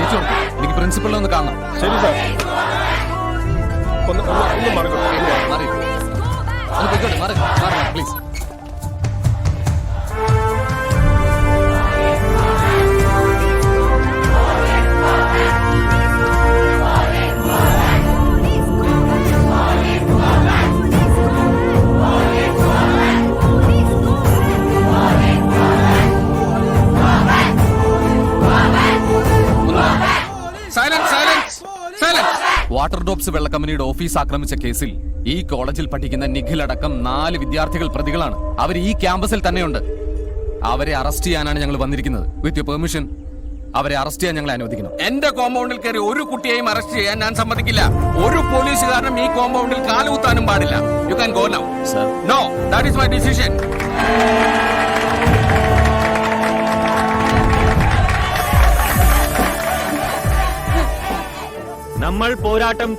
വിളിച്ചു എനിക്ക് പ്രിൻസിപ്പളിനെ ഒന്ന് കാണണം. ശരി സാർ. ഒന്ന് മാറി പ്ലീസ്. വാട്ടർ ഡ്രോപ്സ് വെള്ള കമ്പനിയുടെ ഓഫീസ് ആക്രമിച്ച കേസിൽ ഈ കോളേജിൽ പഠിക്കുന്ന നിഖിൽ അടക്കം 4 വിദ്യാർത്ഥികൾ പ്രതികളാണ്. അവർ ഈ ക്യാമ്പസിൽ തന്നെയുണ്ട്. അവരെ അറസ്റ്റ് ചെയ്യാനാണ് ഞങ്ങൾ വന്നിരിക്കുന്നത്. വിത്ത് യുവർ പെർമിഷൻ അവരെ അറസ്റ്റ് ചെയ്യാൻ ഞങ്ങളെ അനുവദിക്കണം. എന്റെ കോമ്പൗണ്ടിൽ കയറി ഒരു കുട്ടിയെയും അറസ്റ്റ് ചെയ്യാൻ ഞാൻ സമ്മതിക്കില്ല. ഒരു പോലീസുകാരനും ഈ കോമ്പൗണ്ടിൽ കാലുകുത്താനും പാടില്ല. You can go now. No, that is my decision. നമ്മൾ പോരാട്ടം